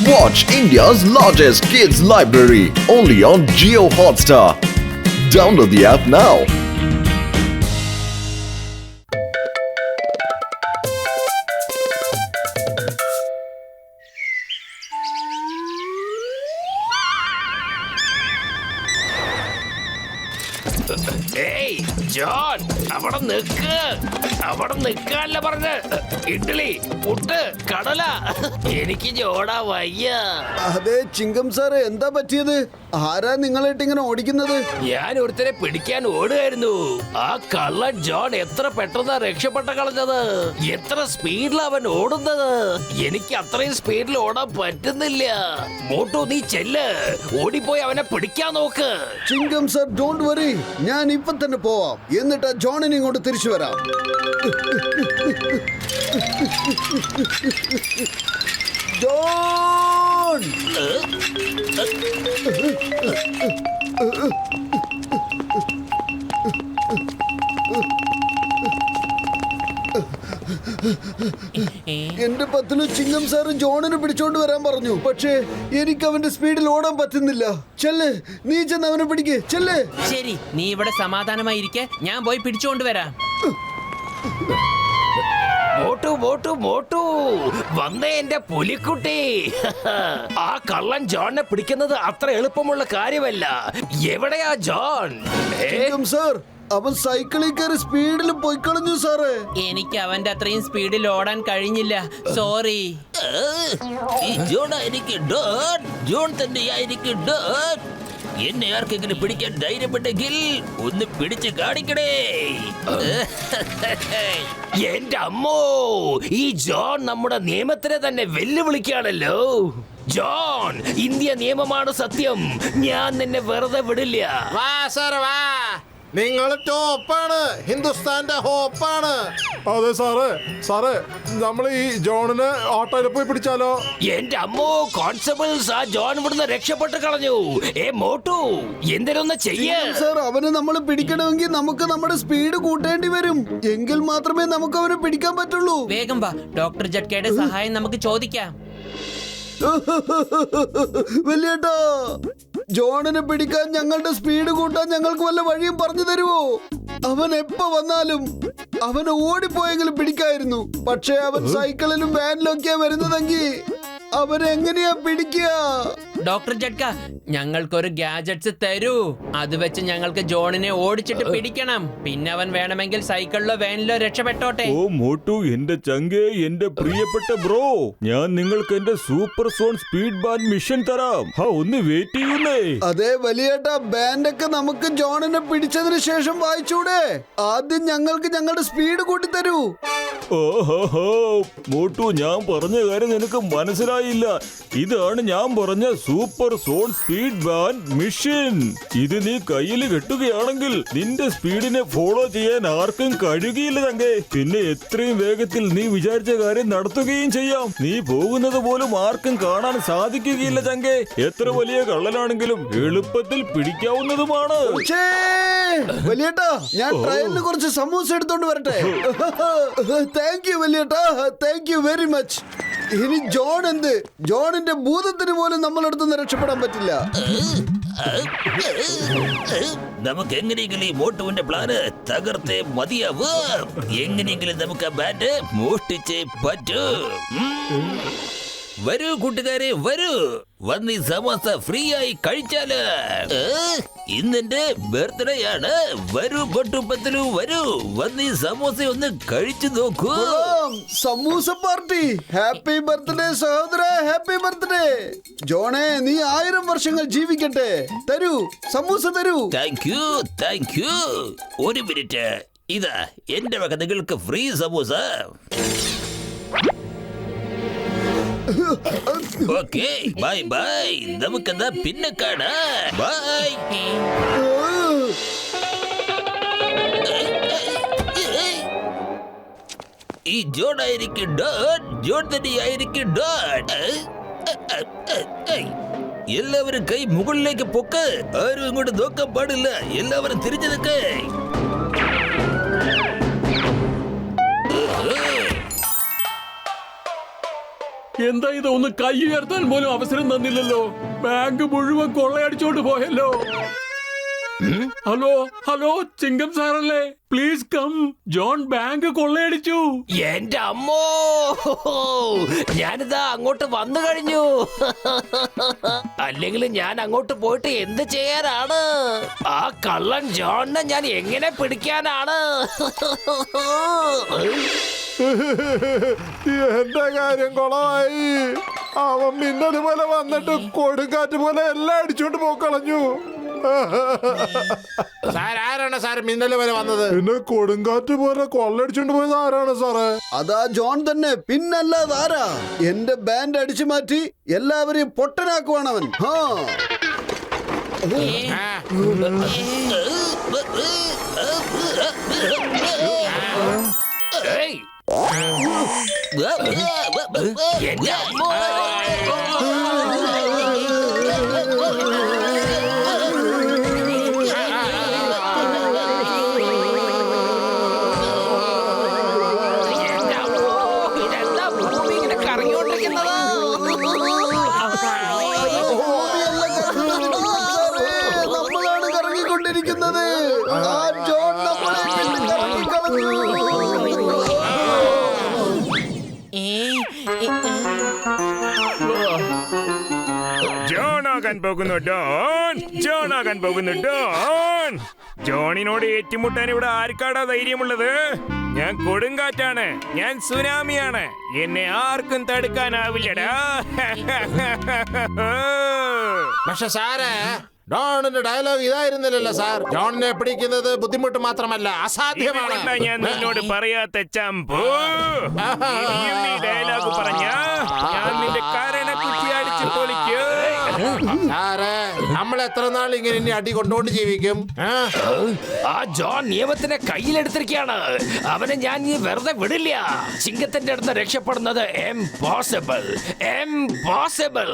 Watch India's largest kids library only on Jio Hotstar. Download the app now. ഏയ് John, അവിടെ നിൽക്കാനല്ല പറഞ്ഞ ഇഡ്ഡലി പുട്ട് കടല. എനിക്ക് ജോടാ വയ്യ. അതെ ചിങ്കം സാറ്, എന്താ പറ്റിയത്? ആരാ നിങ്ങളായിട്ട് ഇങ്ങനെ ഓടിക്കുന്നത്? ഞാൻ ഒരുത്തരെ പിടിക്കാൻ ഓടുകയായിരുന്നു. ആ കള്ളൻ ജോൺ എത്ര പെട്ടെന്നാ രക്ഷപ്പെട്ട കളഞ്ഞത്. എത്ര സ്പീഡിലാ അവൻ ഓടുന്നത്. എനിക്ക് അത്രയും സ്പീഡിൽ ഓടാൻ പറ്റുന്നില്ല. മോട്ടു, നീ ചെല്ല്, ഓടിപ്പോയി അവനെ പിടിക്കാൻ നോക്ക്. ചിങ്കം സാർ, ഡോണ്ട് വറി, ഞാൻ ഇപ്പൊ തന്നെ പോവാം. എന്നിട്ട് ആ ജോണിനെ ഇങ്ങോട്ട് തിരിച്ചു വരാം. ജോൺ! എന്റെ പത്തിലും ചിങ്കം സാറ് ജോണിനെ പിടിച്ചോണ്ട് വരാൻ പറഞ്ഞു. പക്ഷേ എനിക്ക് അവന്റെ സ്പീഡിൽ ഓടാൻ പറ്റുന്നില്ല. ചെല്ല്, നീ ചെന്ന് അവനെ പിടിക്ക്. ചെല്ല്. ശരി, നീ ഇവിടെ സമാധാനമായിരിക്കെ, ഞാൻ പോയി പിടിച്ചോണ്ട് വരാം. മോട്ടു മോട്ടു മോട്ടു, വന്നേ എന്റെ പുലിക്കുട്ടി. ആ കള്ളൻ ജോണിനെ പിടിക്കുന്നത് അത്ര എളുപ്പമുള്ള കാര്യമല്ല. എവിടെയാ ജോൺ? ചിങ്കം സാർ, അവൻ സൈക്കിളിൽ കയറി സ്പീഡിൽ പോയിക്കളഞ്ഞു സാറേ. എനിക്ക് അവന്റെ അത്രയും സ്പീഡിൽ ഓടാൻ കഴിഞ്ഞില്ല. സോറി. ജോൺ തന്നെയായിരിക്കും ഡോൺ. എന്നെ ആർക്കെങ്കിലും പിടിക്കാൻ ധൈര്യപ്പെട്ടെങ്കിൽ ഒന്ന് പിടിച്ച് കാണിക്കണേ. എന്റെ അമ്മോ, ഈ ജോൺ നമ്മുടെ നിയമത്തിനെ തന്നെ വെല്ലുവിളിക്കാണല്ലോ. ജോൺ, ഇന്ത്യ നിയമമാണ് സത്യം. ഞാൻ നിന്നെ വെറുതെ വിടില്ല. വാ സാർ, വാ. നിങ്ങൾ ടോപ്പാണ്, ഹിന്ദുസ്ഥാന്റെ ഹോപ്പാണ്. അതെ സാറേ, സാറേ നമ്മൾ ഈ ജോണിനെ ഓട്ടോയിൽ പോയി പിടിച്ചാലോ? എന്റെ അമ്മോ, കോൺസ്റ്റബിൾസ് ആ ജോൺ ഇവിടുന്ന് രക്ഷപ്പെട്ട് കളഞ്ഞു. മോട്ടു, എന്തിനൊന്ന് ചെയ്യേ സാർ. അവനെ നമ്മൾ പിടിക്കണമെങ്കിൽ നമുക്ക് നമ്മുടെ സ്പീഡ് കൂട്ടേണ്ടി വരും. എങ്കിൽ മാത്രമേ നമുക്ക് അവനെ പിടിക്കാൻ പറ്റുള്ളൂ. വേഗം വാ, ഡോക്ടർ ജഡ്കയുടെ സഹായം നമുക്ക് ചോദിക്കാം. വലിയേട്ടാ, ജോണിനെ പിടിക്കാൻ ഞങ്ങളുടെ സ്പീഡ് കൂട്ടാൻ ഞങ്ങൾക്ക് വല്ല വഴിയും പറഞ്ഞു തരുമോ? അവൻ എപ്പോ വന്നാലും അവനെ ഓടിപ്പോയെങ്കിലും പിടിക്കായിരുന്നു. പക്ഷെ അവൻ സൈക്കിളിലും വാനിലും ഒക്കെയാ വരുന്നതെങ്കിൽ അവനെ എങ്ങനെയാ പിടിക്കുക? ഡോക്ടർ ജഡ്ക, ഞങ്ങൾക്കൊരു ഗാഡ്ജറ്റ്സ് തരൂ. അത് വെച്ച് ഞങ്ങൾക്ക് ജോണിനെ ഓടിച്ചിട്ട് പിടിക്കണം. പിന്നെ അവൻ വേണമെങ്കിൽ സൈക്കിളിലോ വാനിലോ രക്ഷപ്പെട്ടോട്ടെ. ഓ മോട്ടു, എന്റെ ചങ്കേ, എന്റെ പ്രിയപ്പെട്ട ബ്രോ, ഞാൻ നിങ്ങൾക്ക് എന്റെ super zone speed band mission തരാം. ഒന്ന് വെയിറ്റ് ചെയ്യുന്നേ. അതെ വലിയേട്ടാ, ബാൻഡൊക്കെ നമുക്ക് ജോണിനെ പിടിച്ചതിന് ശേഷം വായിച്ചൂടെ? ആദ്യം ഞങ്ങൾക്ക് ഞങ്ങളുടെ സ്പീഡ് കൂട്ടി തരൂ. ഓഹോ മോട്ടു, ഞാൻ പറഞ്ഞ കാര്യം നിനക്ക് മനസ്സിലായില്ല. ഇതാണ് ഞാൻ പറഞ്ഞ super zone speed band mission. ഇത് നീ കയ്യിൽ കെട്ടുകയാണെങ്കിൽ നിന്റെ സ്പീഡിനെ ഫോളോ ചെയ്യാൻ ആർക്കും കഴിയുകയില്ല തങ്കേ. പിന്നെ എത്രയും വേഗത്തിൽ നീ വിചാരിച്ച കാര്യം നടത്തുകയും ചെയ്യാം. നീ പോകുന്നത് പോലും ആർക്കും കാണാൻ സാധിക്കുകയില്ല തങ്കേ. എത്ര വലിയ കള്ളനാണെങ്കിലും എളുപ്പത്തിൽ പിടിക്കാവുന്നതുമാണ്. വലിയേട്ടാ, ഞാൻ ട്രയലിന് കുറച്ച് സമൂസ എടുത്തോണ്ട് വരട്ടെ. താങ്ക് യു വലിയേട്ടാ, താങ്ക് യു വെരി മച്ച്. ഇനി ജോൺ എന്ത്? ജോണിന്റെ ഭൂതത്തിന് പോലും നമ്മളടുത്തുനിന്ന് രക്ഷപ്പെടാൻ പറ്റില്ല. നമുക്ക് എങ്ങനെയെങ്കിലും ഈ മോട്ടുവിന്റെ പ്ലാന് തകർത്തേ മതിയാവൂ. എങ്ങനെയെങ്കിലും നമുക്ക് ആ ബാൻഡ് മോഷ്ടിച്ചേ പറ്റൂ. വരൂ കൂട്ടുകാരെ, വരൂ. വന്ന് ഈ സമോസ ഫ്രീ ആയി കഴിച്ചാല്. ഇന്നെന്റെ ബർത്ത്ഡേ ആണ്. വരൂ പൊട്ടു പത്തലു, വരൂ. വന്ന് ഈ സമോസ ഒന്ന് കഴിച്ചു നോക്കൂ. സമൂസ പാർട്ടി. ഹാപ്പി ബർത്ത്ഡേ സഹോദര, ഹാപ്പി ബർത്ത്ഡേ. ജോണേ, നീ 1000 വർഷങ്ങൾ ജീവിക്കട്ടെ. തരൂ, സമൂസ തരൂ. Thank you, thank you. ഒരു മിനിറ്റ്, ഇതാ എന്റെ വക നിങ്ങൾക്ക് free samosa. Okay, bye bye. നമുക്കെന്താ പിന്നെ കാണാം. ബൈ. ഈ ജോൺ ആയിരിക്കും ഡോൺ. ജോൺ തന്നെയായിരിക്കും ഡോൺ. എല്ലാവരും കൈ മുകളിലേക്ക് പൊക്ക്. ആരും ഇങ്ങോട്ട് നോക്കാൻ പാടില്ല. എല്ലാവരും തിരിഞ്ഞു നിൽക്കേ. എന്താ ഇത്? ഒന്ന് കൈ ഉയർത്താൻ പോലും അവസരം തന്നില്ലല്ലോ. ബാങ്ക് മുഴുവൻ കൊള്ളയടിച്ചോണ്ട് പോയല്ലോ. ഹലോ ഹലോ, ചിങ്കം സാറല്ലേ? Please come. ജോൺ ബാങ്ക് കൊള്ളയടിച്ചു. എന്റെ അമ്മോ, ഞാനിതാ അങ്ങോട്ട് വന്നു കഴിഞ്ഞു. അല്ലെങ്കിൽ ഞാൻ അങ്ങോട്ട് പോയിട്ട് എന്ത് ചെയ്യാനാണ്? ആ കള്ളൻ ജോണിനെ ഞാൻ എങ്ങനെ പിടിക്കാനാണ്? എന്റെ കാര്യം കുളമായി. അവൻ മിന്നൽ പോലെ വന്നിട്ട് കൊടുങ്കാറ്റ് പോലെ എല്ലാം അടിച്ചോണ്ട് പോക്കളഞ്ഞു. സാർ ആരാണ് സാർ മിന്നൽ വരെ വന്നത്? പിന്നെ കൊടുങ്കാറ്റ് പോലെ കൊള്ളടിച്ചോണ്ട് പോയത് ആരാണ് സാറേ? അതാ ജോൺ തന്നെ, പിന്നല്ലാതെ ആരാ? എന്റെ ബാൻഡ് അടിച്ചു മാറ്റി എല്ലാവരെയും പൊട്ടനാക്കുവാണ് അവൻ. ഏയ്, എന്റെ അമ്മോ. ഇതെന്താ ഭൂമി ഇങ്ങനെ കറങ്ങിക്കൊണ്ടിരിക്കുന്നത്? നമ്മളാണ് കറങ്ങിക്കൊണ്ടിരിക്കുന്നത്. ആ ജോൺ നമ്മളെ കറങ്ങിക്കളഞ്ഞു. ജോണാകാൻ പോകുന്നു ഡോൺ, ജോണാകാൻ പോകുന്നു ഡോൺ. ജോണിനോട് ഏറ്റുമുട്ടാൻ ഇവിടെ ആർക്കാടാ ധൈര്യമുള്ളത്? ഞാൻ കൊടുങ്കാറ്റാണ്, ഞാൻ സുനാമിയാണ്, എന്നെ ആർക്കും തടുക്കാനാവില്ലടാ. പക്ഷെ സാറേ, ഡോണിന്റെ ഡയലോഗ് ഇതായിരുന്നില്ലല്ലോ സാർ. ജോണിനെ പിടിക്കുന്നത് ബുദ്ധിമുട്ട് മാത്രമല്ല, അസാധ്യമാണ്. ഇതുകൊണ്ടാ ഞാൻ നിന്നോട് പറയാത്ത ചമ്പു. ഇനിയും നീ ഡയലോഗ് പറഞ്ഞ ഞാൻ നിന്റെ കരണ കുറ്റി അടിച്ച് പൊളിക്കൂ. സാറേ, നമ്മൾ എത്ര നാൾ ഇങ്ങനെ ഇനി അടി കൊണ്ടുകൊണ്ട് ജീവിക്കും? ആ ജോൺ നിയമത്തിനെ കയ്യിലെടുത്തിരിക്കുകയാണ്. അവനെ ഞാൻ ഈ വെറുതെ വിടില്ല. ചിങ്കത്തിന്റെ അടുത്ത് രക്ഷപ്പെടുന്നത് എംപോസിബിൾ, എംപോസിബിൾ.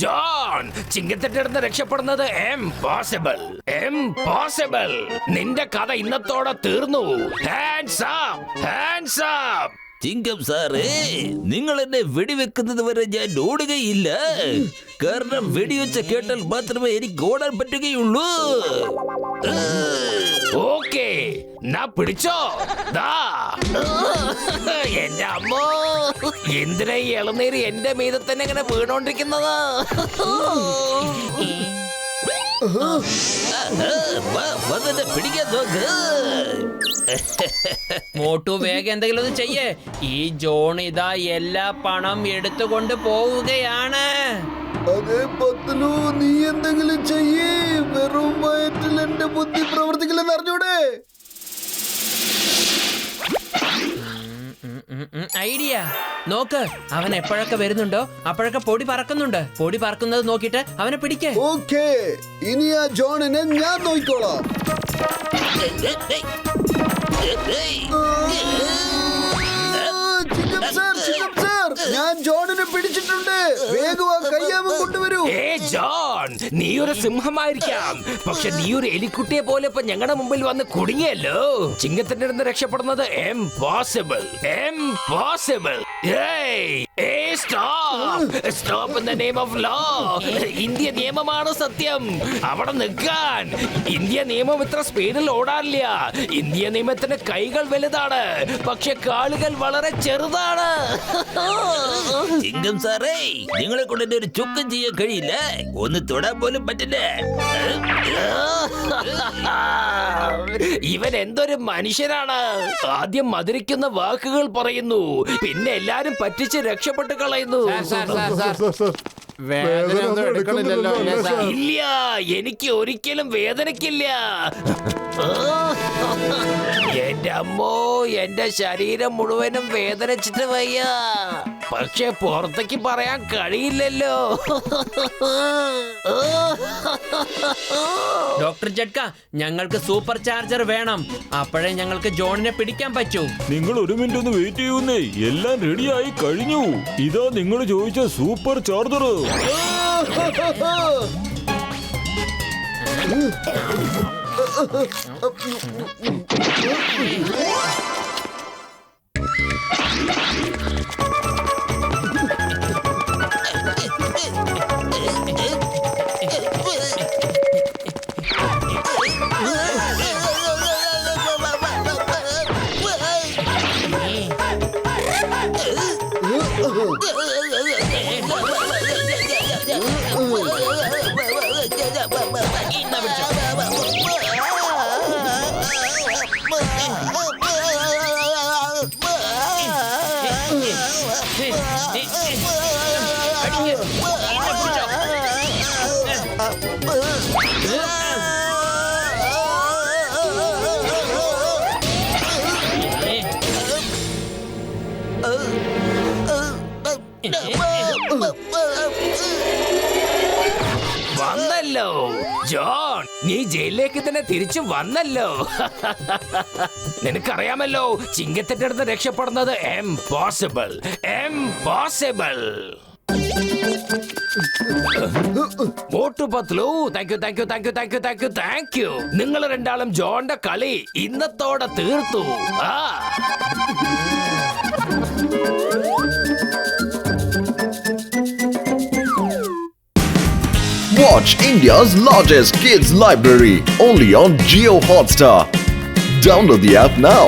ജോൺ, ചിങ്കത്തിന്റെ അടുത്ത് രക്ഷപ്പെടുന്നത് എംപോസിബിൾ, എംപോസിബിൾ. നിന്റെ കഥ ഇന്നത്തോടെ തീർന്നു. Hands up, hands up. Chingam സാറേ, നിങ്ങൾ എന്നെ വെടിവെക്കുന്നത് വരെ ഞാൻ ഓടുകയില്ല. കാരണം വെടിവെച്ച കേട്ടാൽ മാത്രമേ എനിക്ക് ഓടാൻ പറ്റുകയുള്ളൂ. ഓക്കേ, നാ പിടിച്ചോ. ദാ. എന്റെ അമ്മോ, എന്തിനാ ഈ ഇളനീര് എന്റെ മീതെ തന്നെ ഇങ്ങനെ വീണോണ്ടിരിക്കുന്നത്? വന്നെ പിടിക്കാൻ നോക്ക്. മോട്ടു വേഗം എന്തെങ്കിലും ഒന്ന് ചെയ്യേ. ഈ ജോൺ ഇതാ എല്ലാ പണം എടുത്തുകൊണ്ട് പോവുകയാണ്. അതേ പത്ലു, നീ എന്തെങ്കിലും ചെയ്യേ. വെറും വയറ്റിൽ എന്റെ ബുദ്ധി പ്രവർത്തിക്കില്ലെന്ന് അറിഞ്ഞൂടെ? ഐഡിയ നോക്ക്. അവൻ എപ്പോഴൊക്കെ വരുന്നുണ്ടോ അപ്പോഴൊക്കെ പൊടി പറക്കുന്നുണ്ട്. പൊടി പറക്കുന്നത് നോക്കിയിട്ട് അവനെ പിടിക്കേ. ഓക്കേ, ഇനി ആ ജോണിനെ ഞാൻ നോക്കിക്കോളാം. ചിങ്കം സാർ, ചിങ്കം സാർ, ഞാൻ ജോണിനെ പിടിച്ചിട്ടുണ്ട്. വേഗം ആ കയ്യാമം കൊണ്ടുവരൂ. ഏ ജോൺ, നീ ഒരു സിംഹമായിരിക്കാം, പക്ഷെ നീ ഒരു എലിക്കുട്ടിയെ പോലെ ഇപ്പൊ ഞങ്ങളുടെ മുമ്പിൽ വന്ന് കുടുങ്ങിയല്ലോ. ചിങ്കത്തിന്റെ അടുത്ത് രക്ഷപ്പെടുന്നത് impossible, impossible. Stop in the name of law. India നിയമമാണ് സത്യം. അവിടെ നിൽക്കാൻ. ഇന്ത്യ നിയമം ഇത്ര സ്പീഡിൽ ഓടാറില്ല. ഇന്ത്യ നിയമത്തിന് കൈകൾ വലുതാണ്, പക്ഷെ കാലുകൾ വളരെ ചെറുതാണ്. ചിങ്കം സാറേ, നിങ്ങളെ കൊണ്ട് എന്നെ ഒരു ചുക്കം ചെയ്യാൻ കഴിയില്ല. ഒന്ന് തൊടാൻ പോലും പറ്റില്ല. ഇവൻ എന്തൊരു മനുഷ്യനാണ്. ആദ്യം മധുരിക്കുന്ന വാക്കുകൾ പറയുന്നു, പിന്നെ എല്ലാരും പറ്റിച്ച് രക്ഷപ്പെട്ട് കളയുന്നു. വേദന ഒന്നും എടുക്കണില്ലല്ലോ അല്ലേ സാർ? ഇല്ല, എനിക്ക് ഒരിക്കലും വേദനക്കില്ല. എന്റെ അമ്മോ, എന്റെ ശരീരം മുഴുവനും വേദനിച്ചിട്ട് വയ്യ. പക്ഷെ പുറത്തേക്ക് പറയാൻ കഴിയില്ലല്ലോ. ഡോക്ടർ ജഡ്ക, ഞങ്ങൾക്ക് സൂപ്പർ ചാർജർ വേണം. അപ്പോഴേ ഞങ്ങൾക്ക് ജോണിനെ പിടിക്കാൻ പറ്റൂ. നിങ്ങൾ ഒരു മിനിറ്റ് ഒന്ന് വെയിറ്റ് ചെയ്യുന്നേ. എല്ലാം റെഡിയായി കഴിഞ്ഞു. ഇതാ നിങ്ങൾ ചോദിച്ച സൂപ്പർ ചാർജർ. വന്നല്ലോ ജോൺ, നീ ജയിലിലേക്ക് തന്നെ തിരിച്ചു വന്നല്ലോ. നിനക്കറിയാമല്ലോ, ചിങ്കത്തിന്റെ അടുത്ത് രക്ഷപ്പെടുന്നത് impossible. Motu Patlu, thank you. നിങ്ങൾ രണ്ടാളും ജോണിന്റെ കളി ഇന്നത്തോടെ തീർത്തു. Watch India's largest kids library only on Jio Hotstar. Download the app now.